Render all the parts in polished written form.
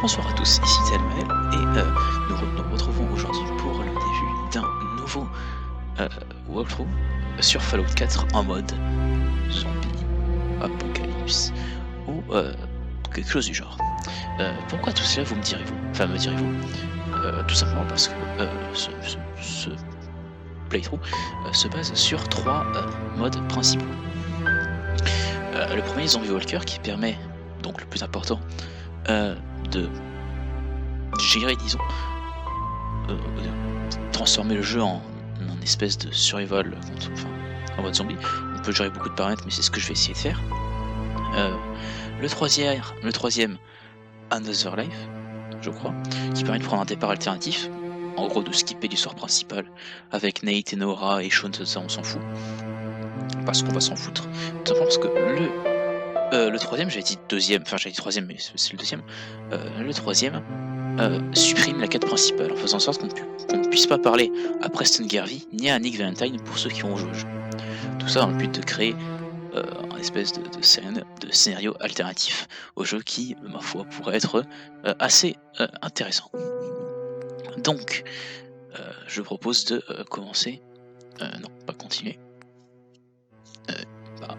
Bonsoir à tous, ici Telmael et nous retrouvons aujourd'hui pour le début d'un nouveau walkthrough sur Fallout 4 en mode zombie, apocalypse ou quelque chose du genre. Pourquoi tout cela, vous me direz-vous? Enfin, me direz-vous? Tout simplement parce que ce playthrough se base sur trois modes principaux. Le premier, Zombie Walker, qui permet, donc le plus important, de gérer, disons, de transformer le jeu en espèce de survival, en mode zombie. On peut gérer beaucoup de paramètres, mais c'est ce que je vais essayer de faire. Le troisième, Another Life, je crois, qui permet de prendre un départ alternatif, en gros de skipper l'histoire principale avec Nate et Nora et Sean, ça on s'en fout, parce qu'on va s'en foutre. Tout simplement parce que le troisième, j'avais dit deuxième, enfin j'avais dit troisième, mais c'est le deuxième. Le troisième supprime la quête principale en faisant en sorte qu'on ne puisse pas parler à Preston Garvey ni à Nick Valentine pour ceux qui ont joué au jeu. Tout ça dans le but de créer un espèce de scénario alternatif au jeu qui, ma foi, pourrait être assez intéressant. Donc, je propose de commencer, non, pas continuer,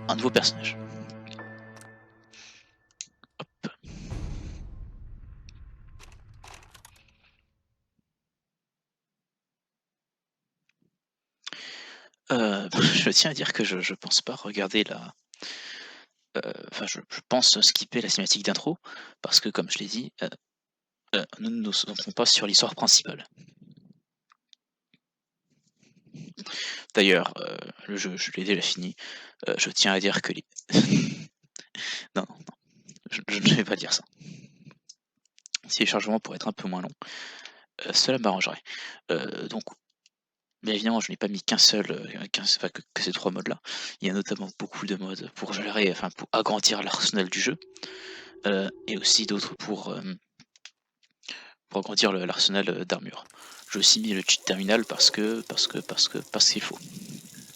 un nouveau personnage. Je tiens à dire que je pense pas regarder la... Enfin, je pense skipper la cinématique d'intro, parce que, comme je l'ai dit, nous ne nous centrons pas sur l'histoire principale. D'ailleurs, le jeu, je l'ai déjà fini. Je tiens à dire que les... non, je ne vais pas dire ça. Si les chargements pourraient être un peu moins longs, cela m'arrangerait. Donc, bien évidemment, je n'ai pas mis que ces trois modes-là. Il y a notamment beaucoup de modes pour gérer, enfin pour agrandir l'arsenal du jeu, et aussi d'autres pour agrandir l'arsenal d'armure. J'ai aussi mis le cheat terminal parce qu'il faut.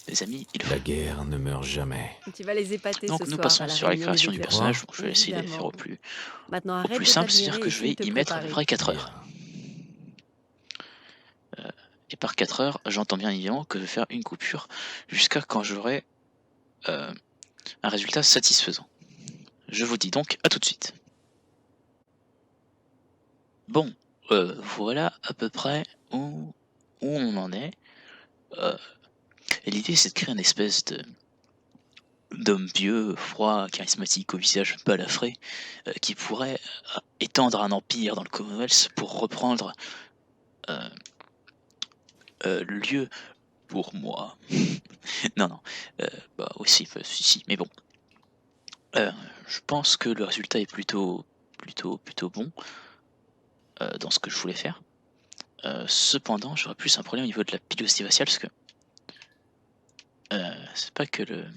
Les amis, il faut. La guerre ne meurt jamais. Tu vas les épater Donc ce nous soir passons à la sur la réunion création des du experts. personnage. Donc je vais essayer de les faire Évidemment. au plus Maintenant, arrête de simple, c'est-à-dire t'admirer que et je vais essaye de te y mettre à peu préparer. près 4 heures. Et par 4 heures, j'entends bien évidemment que je vais faire une coupure jusqu'à quand j'aurai un résultat satisfaisant. Je vous dis donc à tout de suite. Bon, voilà à peu près où on en est. Et l'idée, c'est de créer une espèce d'homme vieux, froid, charismatique, au visage balafré, qui pourrait étendre un empire dans le Commonwealth pour reprendre le lieu pour moi. non, bah aussi, si, mais bon. Je pense que le résultat est plutôt bon dans ce que je voulais faire. Cependant, j'aurais plus un problème au niveau de la pilosité faciale, parce que c'est pas que le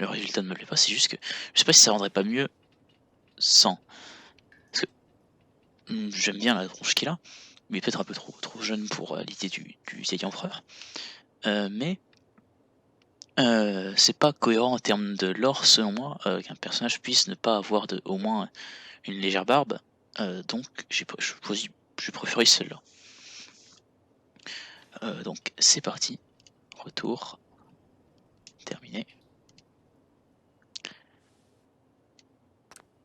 résultat ne me plaît pas, c'est juste que je sais pas si ça rendrait pas mieux sans. Parce que j'aime bien la tronche qu'il a, mais peut-être un peu trop jeune pour l'idée du vieil empereur. Mais c'est pas cohérent en termes de lore, selon moi, qu'un personnage puisse ne pas avoir au moins une légère barbe. Donc j'ai préféré celle-là. Donc c'est parti. Retour. Terminé.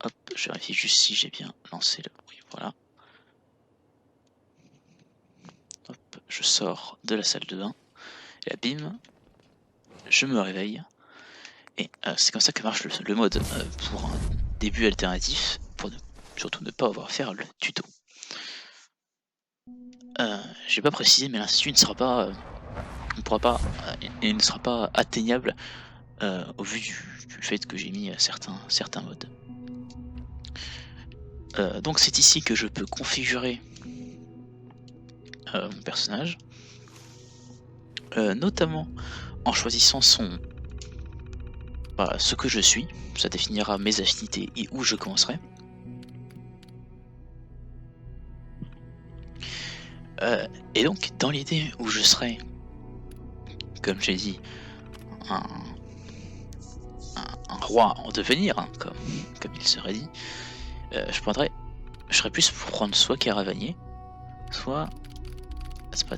Hop, je vérifie juste si j'ai bien lancé le... Oui, voilà. Hop, je sors de la salle de bain. Et là, bim, je me réveille. Et c'est comme ça que marche le mode pour un début alternatif, pour surtout ne pas avoir à faire le tuto. J'ai pas précisé, mais l'institut ne sera pas... on pourra pas... et ne sera pas atteignable au vu du fait que j'ai mis certains modes. Donc c'est ici que je peux configurer mon personnage, notamment en choisissant ce que je suis. Ça définira mes affinités et où je commencerai. Et donc dans l'idée où je serai, comme j'ai dit, un roi en devenir, hein, comme il serait dit, je je serais plus pour prendre soit Caravanier, soit... C'est pas...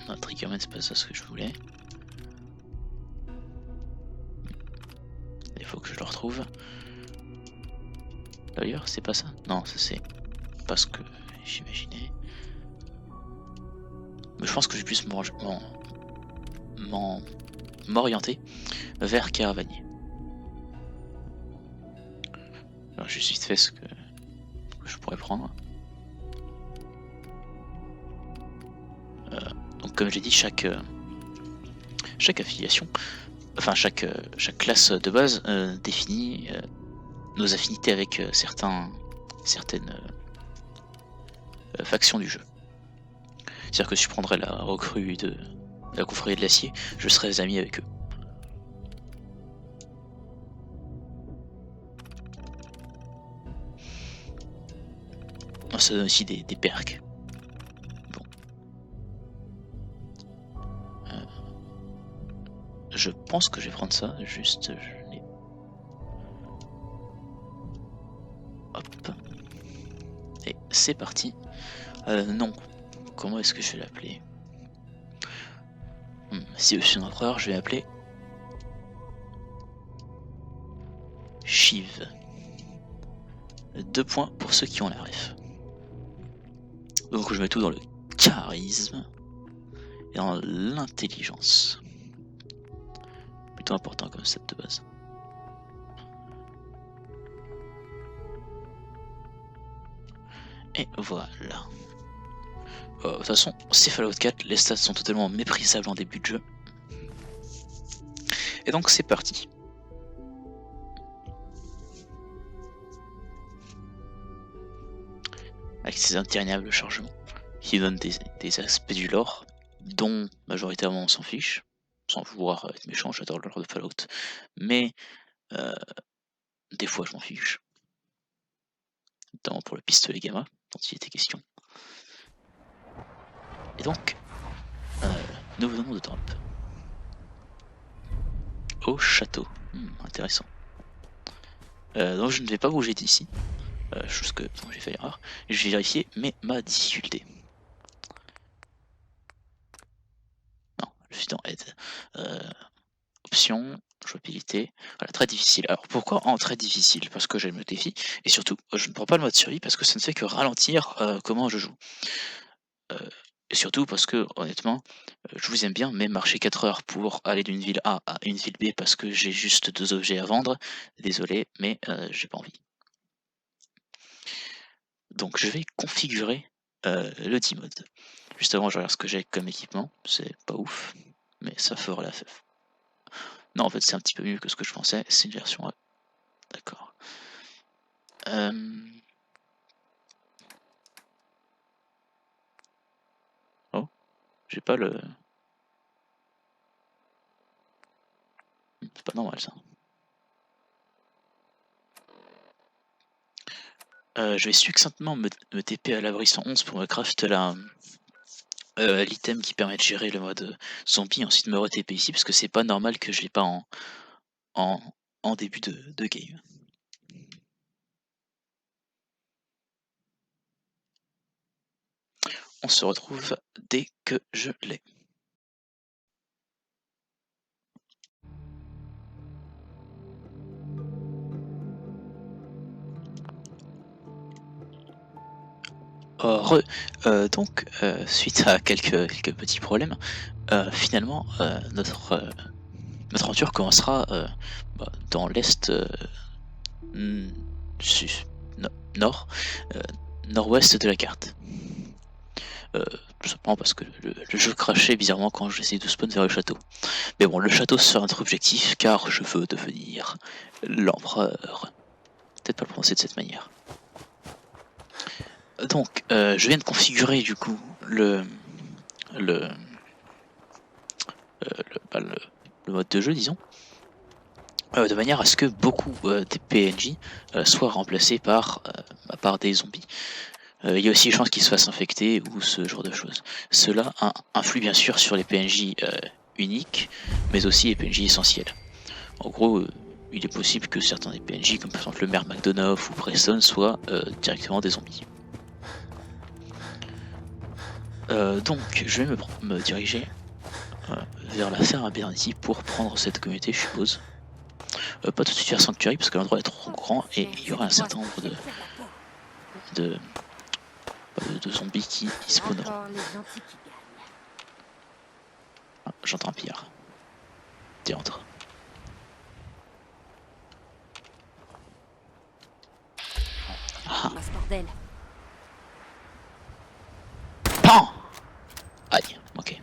Non, Triggerman, c'est pas ça ce que je voulais. Il faut que je le retrouve. D'ailleurs, c'est pas ça? Non, ça c'est pas ce que j'imaginais. Mais je pense que je vais plus m'orienter vers Caravanier. Alors, juste vite fait ce que je pourrais prendre. Donc comme j'ai dit, chaque affiliation, enfin chaque classe de base définit nos affinités avec certaines factions du jeu. C'est-à-dire que si je prendrais la recrue de la confrérie de l'acier, je serais ami avec eux. Ça donne aussi des perks. Bon. Je pense que je vais prendre ça, juste je l'ai. Hop. Et c'est parti. Non. Comment est-ce que je vais l'appeler? Si je suis un empereur, je vais l'appeler Shiv. 2 points pour ceux qui ont la ref. Donc je mets tout dans le charisme et dans l'intelligence. Plutôt important comme set de base. Et voilà. De toute façon, c'est Fallout 4, les stats sont totalement méprisables en début de jeu. Et donc c'est parti. Avec ces indéterminables chargements qui donnent des aspects du lore dont majoritairement on s'en fiche, sans vouloir être méchant, j'adore le lore de Fallout, mais des fois je m'en fiche, notamment pour le pistolet gamma dont il était question. Et donc nous venons de drop au château. Intéressant. Donc je ne vais pas bouger d'ici. Chose que j'ai fait l'erreur. Je vais vérifier ma difficulté. Non, je suis dans aide. Options, jouabilité. Voilà, très difficile. Alors pourquoi en très difficile? Parce que j'aime le défi. Et surtout, je ne prends pas le mode survie parce que ça ne fait que ralentir comment je joue. Et surtout parce que honnêtement, je vous aime bien, mais marcher 4 heures pour aller d'une ville A à une ville B parce que j'ai juste 2 objets à vendre, désolé, mais j'ai pas envie. Donc je vais configurer le D-mode. Juste avant, je regarde ce que j'ai comme équipement. C'est pas ouf, mais ça fera la fève. Non, en fait, c'est un petit peu mieux que ce que je pensais. C'est une version... D'accord. Oh, j'ai pas le... C'est pas normal, ça. Je vais succinctement me TP à l'abri 111 pour me craft l'item qui permet de gérer le mode zombie, ensuite me re-TP ici parce que c'est pas normal que je l'ai pas en début de game. On se retrouve dès que je l'ai. Donc, suite à quelques petits problèmes, finalement, notre aventure commencera dans l'est nord, nord-ouest de la carte. Tout simplement parce que le jeu crachait bizarrement quand j'essayais de spawn vers le château. Mais bon, le château sera notre objectif car je veux devenir l'empereur. Peut-être pas le prononcer de cette manière. Donc, je viens de configurer du coup le mode de jeu, disons, de manière à ce que beaucoup des PNJ soient remplacés par des zombies. Il y a aussi les chances qu'ils se fassent infecter ou ce genre de choses. Cela influe bien sûr sur les PNJ uniques, mais aussi les PNJ essentiels. En gros, il est possible que certains des PNJ, comme par exemple le maire McDonough ou Preston, soient directement des zombies. Donc je vais me diriger vers la ferme à Bernity pour prendre cette communauté, je suppose. Pas tout de suite vers Sanctuary parce que l'endroit est trop grand et il y aura un certain nombre de, de zombies qui spawneront. Encore les gentils qui gagnent. Ah, j'entends un pire. Diantre. Ah, Bah, ce bordel. pan! Aïe, ok.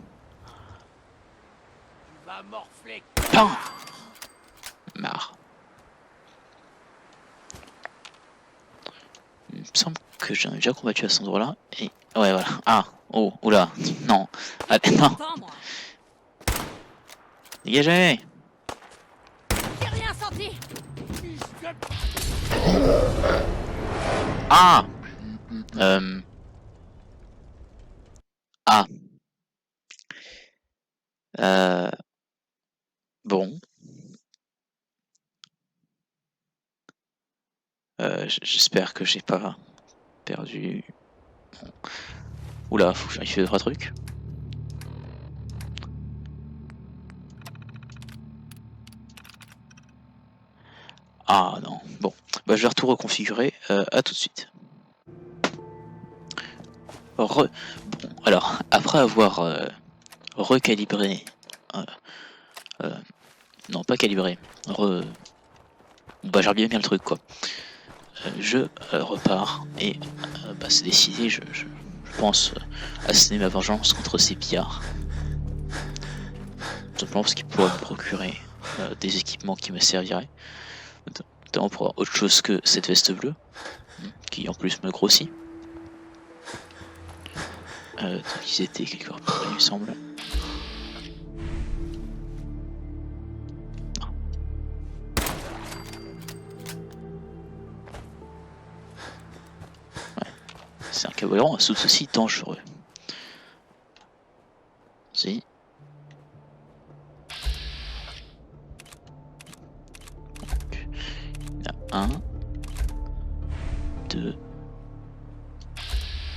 Va morfler. Pan! Marre. Il me semble que j'en ai déjà combattu à cet endroit-là. Et. Ouais, voilà. Ah! Oh, oula! Non! Allez, non! Attends, moi. Dégagez! J'ai rien senti. Ah! Ah. Bon. J'espère que j'ai pas perdu. Bon. Oula, faut que je vérifie 2-3 trucs. Ah non, bon. Bah, je vais tout reconfigurer. À tout de suite. Bon, alors, après avoir recalibré. Non, pas calibré. Bah, j'ai bien le truc, quoi. Je repars et bah, c'est décidé, je pense asséner ma vengeance contre ces pillards. Tout simplement parce qu'ils pourraient me procurer des équipements qui me serviraient. Notamment pour avoir autre chose que cette veste bleue, qui en plus me grossit. Donc ils étaient quelque part par là, il me semble. C'est un cavalier à tout aussi dangereux. Si. Donc, il y en a 1, 2.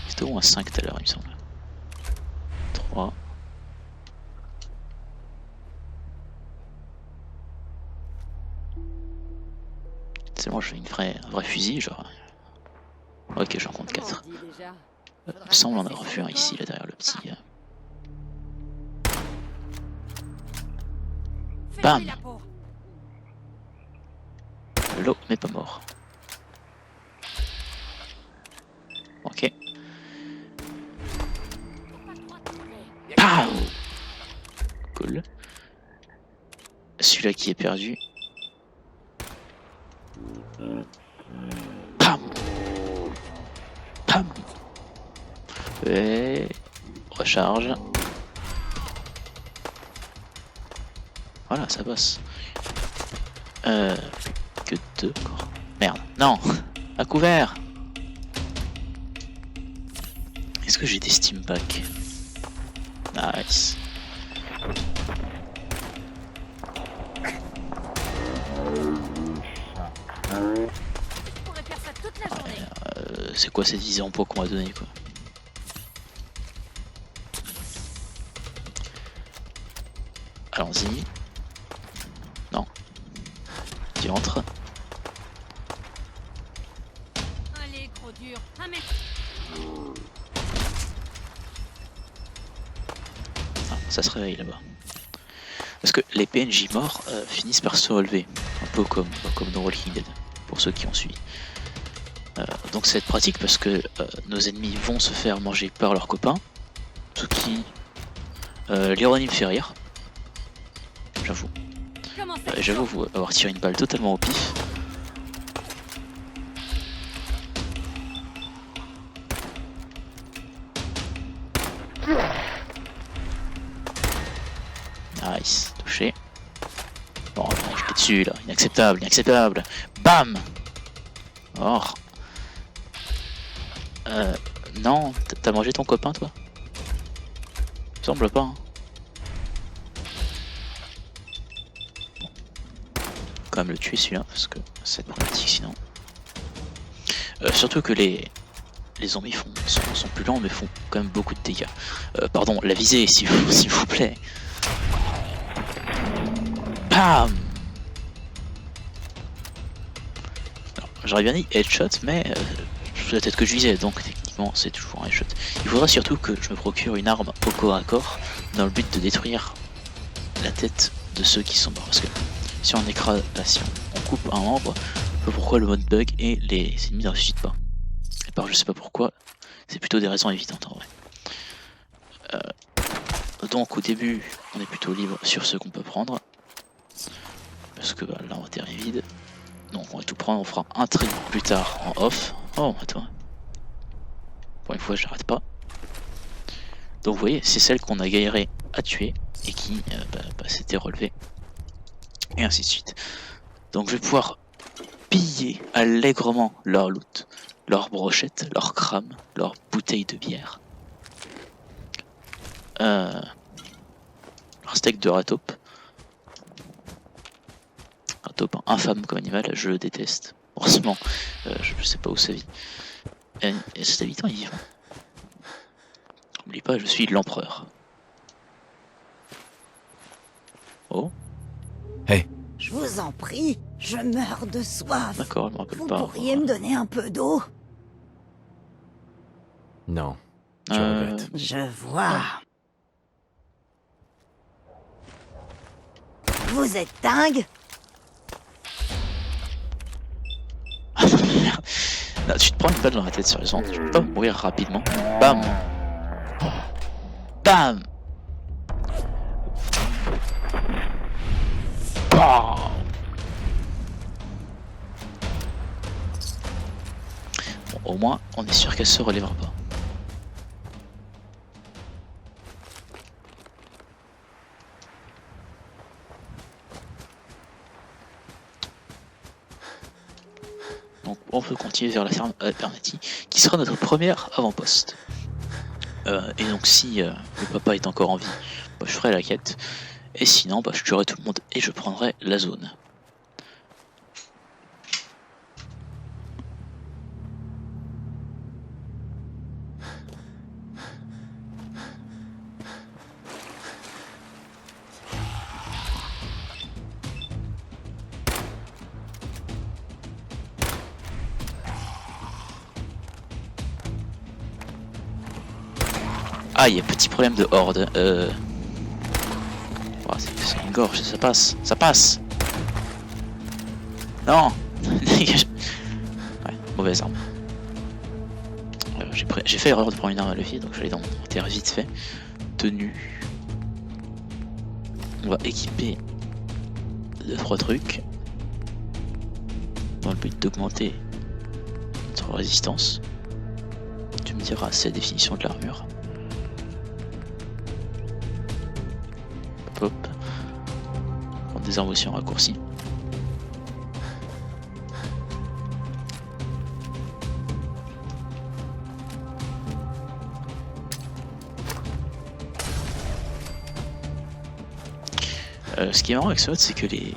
C'était au moins 5 tout à l'heure, il me semble. 3. C'est bon, je fais un vrai fusil, genre. Ok, j'en compte 4. Il me semble en avoir vu un ici, là derrière le petit. Bam! L'eau n'est pas mort. Ok. Pow! Cool. Celui-là qui est perdu. Pam! Pam! Et recharge. Voilà, ça passe. Que 2 encore. Merde, non! À couvert! Est-ce que j'ai des steam packs? Nice. C'est quoi ces 10 emplois qu'on m'a donné, quoi? Allons-y. Non. Tu entres. Allez, gros dur. Ah, ça se réveille là-bas. Parce que les PNJ morts finissent par se relever. Un peu comme dans Walking Dead, pour ceux qui ont suivi. Donc c'est pratique parce que nos ennemis vont se faire manger par leurs copains. Ce qui l'ironie me fait rire. J'avoue. J'avoue avoir tiré une balle totalement au pif. Nice, touché. Bon, je suis dessus là, inacceptable, inacceptable. Bam! Or. Non, t'as mangé ton copain toi? Semble pas. Hein. Bon. Quand même le tuer celui-là, parce que c'est problématique sinon. Surtout que les les zombies sont plus lents mais font quand même beaucoup de dégâts. Pardon, la visée s'il vous plaît. Bam. J'aurais bien dit headshot, mais c'est la tête que je visais, donc techniquement c'est toujours un headshot. Il faudra surtout que je me procure une arme au corps à corps dans le but de détruire la tête de ceux qui sont morts. Parce que si on écrase, si on coupe un membre, je sais pas pourquoi le mode bug et les ennemis ne ressuscitent pas. Et par je sais pas pourquoi, c'est plutôt des raisons évidentes en vrai. Donc au début, on est plutôt libre sur ce qu'on peut prendre. Parce que bah, l'inventaire est vide. Donc on va tout prendre, on fera un tri plus tard en off. Oh, attends. Pour une fois, je n'arrête pas. Donc vous voyez, c'est celle qu'on a galéré à tuer et qui s'était relevée. Et ainsi de suite. Donc je vais pouvoir piller allègrement leur loot, leurs brochettes, leurs crânes, leurs bouteilles de bière. Leur steak de rataupe. Un taupe infâme comme animal, je le déteste. Heureusement, je sais pas où ça vit. Et cet habitant est vivant. N'oublie pas, je suis l'empereur. Oh. Hey. Je vous en prie, je meurs de soif. D'accord, je me rappelle Vous pas. pourriez me donner un peu d'eau? Non. Je regrette. Je vois. Vous êtes dingue? Là, tu te prends une balle dans la tête sérieusement, tu peux pas mourir rapidement. Bam. Bam. Bam. Bon, au moins, on est sûr qu'elle se relèvera pas. Donc on peut continuer vers la ferme Bernati, qui sera notre première avant-poste. Et donc si le papa est encore en vie, bah, je ferai la quête. Et sinon, bah, je tuerai tout le monde et je prendrai la zone. Ah, il y a petit problème de horde. Oh, c'est une gorge, ça passe. Ça passe. Non. Dégage. Ouais, mauvaise arme. J'ai fait erreur de prendre une arme à levier, donc j'allais dans mon inventaire vite fait. Tenue. On va équiper 2-3 trucs. Dans le but d'augmenter notre résistance. Tu me diras, c'est la définition de l'armure. Hop. Prendre des armes aussi en raccourci. Ce qui est marrant avec ce mode, c'est que les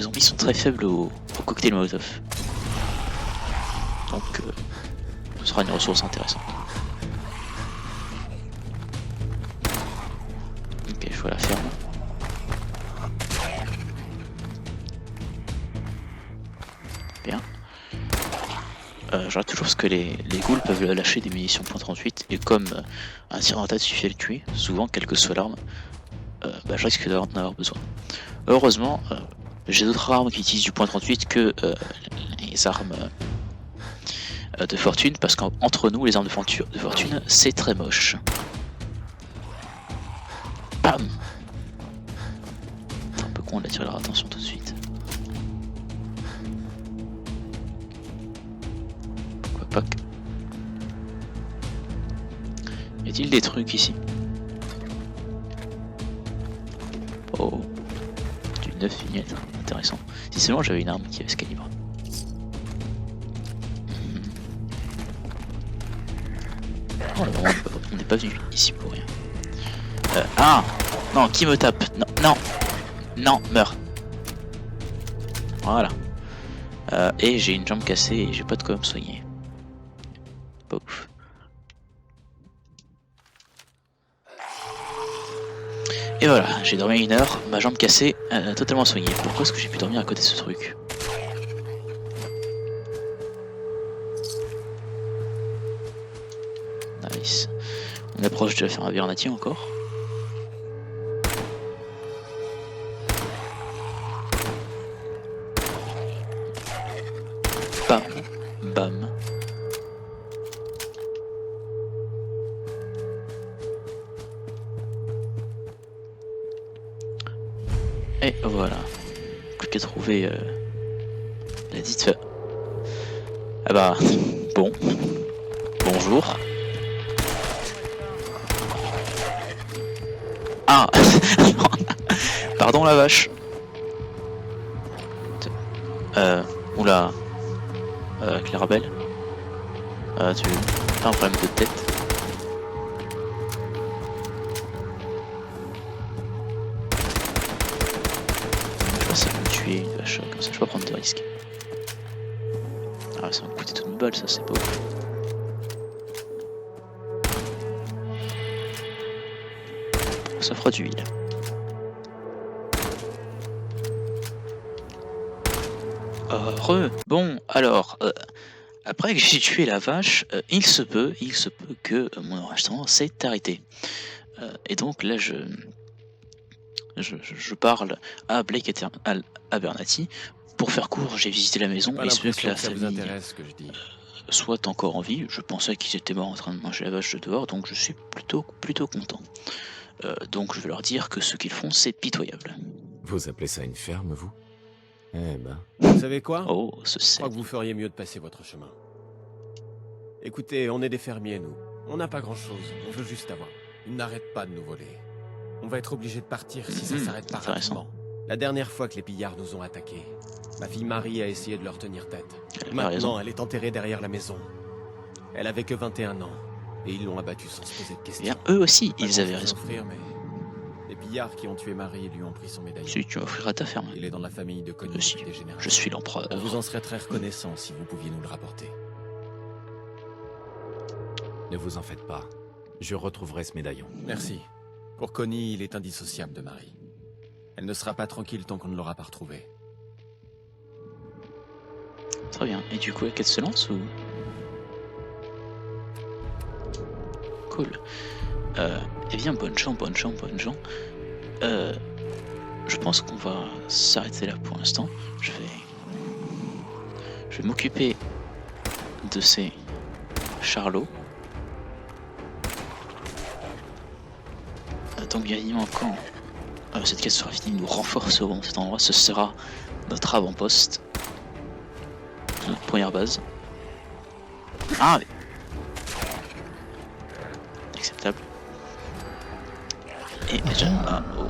zombies sont très faibles au cocktail Molotov. Donc ce sera une ressource intéressante. Ok, je vois la ferme. Bien. J'aurais toujours parce que les ghouls peuvent lâcher des munitions .38 et comme un tir en tête suffit à le tuer, souvent quelle que soit l'arme, je risque d'en avoir besoin. Heureusement, j'ai d'autres armes qui utilisent du .38 que les armes de fortune, parce qu'entre nous, les armes de fortune, c'est très moche. Bam. C'est un peu con d'attirer leur attention tout de suite. Pourquoi pas? Y a-t-il des trucs ici? Oh, du 9 mm, intéressant. Si seulement j'avais une arme qui avait ce calibre. Oh, là, on n'est pas venu ici pour rien. Ah non, qui me tape? Non, non, non, meurs. Voilà. Et j'ai une jambe cassée et j'ai pas de quoi me soigner. Pas ouf. Et voilà, j'ai dormi 1 heure, ma jambe cassée, totalement soignée. Pourquoi est-ce que j'ai pu dormir à côté de ce truc? Nice. On approche de la ferme Abernathy encore. Bam, bam. Et voilà. Plus qu'à trouver la dite. Ah bah bon. Bonjour. Ah. Pardon la vache. Oula. Clarabelle. Tu as un problème de tête. Je pense que ça peut me tuer une vache comme ça, je peux pas prendre de risques. Ah ça va me coûter toute une balle, ça c'est pas ouf. Ça fera du heal. Bon, alors, après que j'ai tué la vache, il se peut que mon enregistrement s'est arrêté. Et donc là, je parle à Blake Abernathy. Pour faire court, j'ai visité la maison et il se peut que la famille soit encore en vie. Je pensais qu'ils étaient morts en train de manger la vache de dehors, donc je suis plutôt content. Donc je vais leur dire que ce qu'ils font, c'est pitoyable. Vous appelez ça une ferme, vous? Eh ben... Vous savez quoi? Oh, ce Je crois que vous feriez mieux de passer votre chemin. Écoutez, on est des fermiers, nous. On n'a pas grand-chose, on veut juste avoir. Ils n'arrêtent pas de nous voler. On va être obligé de partir si ça s'arrête pas rapidement. La dernière fois que les pillards nous ont attaqués, ma fille Marie a essayé de leur tenir tête. Maintenant, elle est enterrée derrière la maison. Elle avait que 21 ans, et ils l'ont abattue sans se poser de questions. Bien, eux aussi, ils avaient raison. Offrir, mais les pillards qui ont tué Marie lui ont pris son médaillon. Si tu m'offriras ta ferme. Il est dans la famille de Connie Si, des générations. je suis l'empereur. On vous en serait très reconnaissant si vous pouviez nous le rapporter. Ne vous en faites pas. Je retrouverai ce médaillon. Merci. Pour Connie, il est indissociable de Marie. Elle ne sera pas tranquille tant qu'on ne l'aura pas retrouvée. Très bien. Et du coup, la quête se lance ou... Cool. Eh bien, bonne chance. Je pense qu'on va s'arrêter là pour l'instant. Je vais m'occuper de ces charlots. Donc bien évidemment, quand cette quête sera finie, nous renforcerons cet endroit. Ce sera notre avant-poste, notre première base. Ah mais... acceptable. Et déjà... Ah, oh.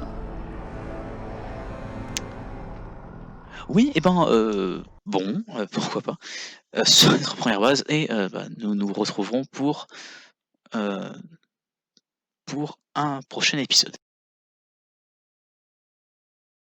Oui, et ben bon, pourquoi pas. Sur notre première base, et nous nous retrouverons pour un prochain épisode.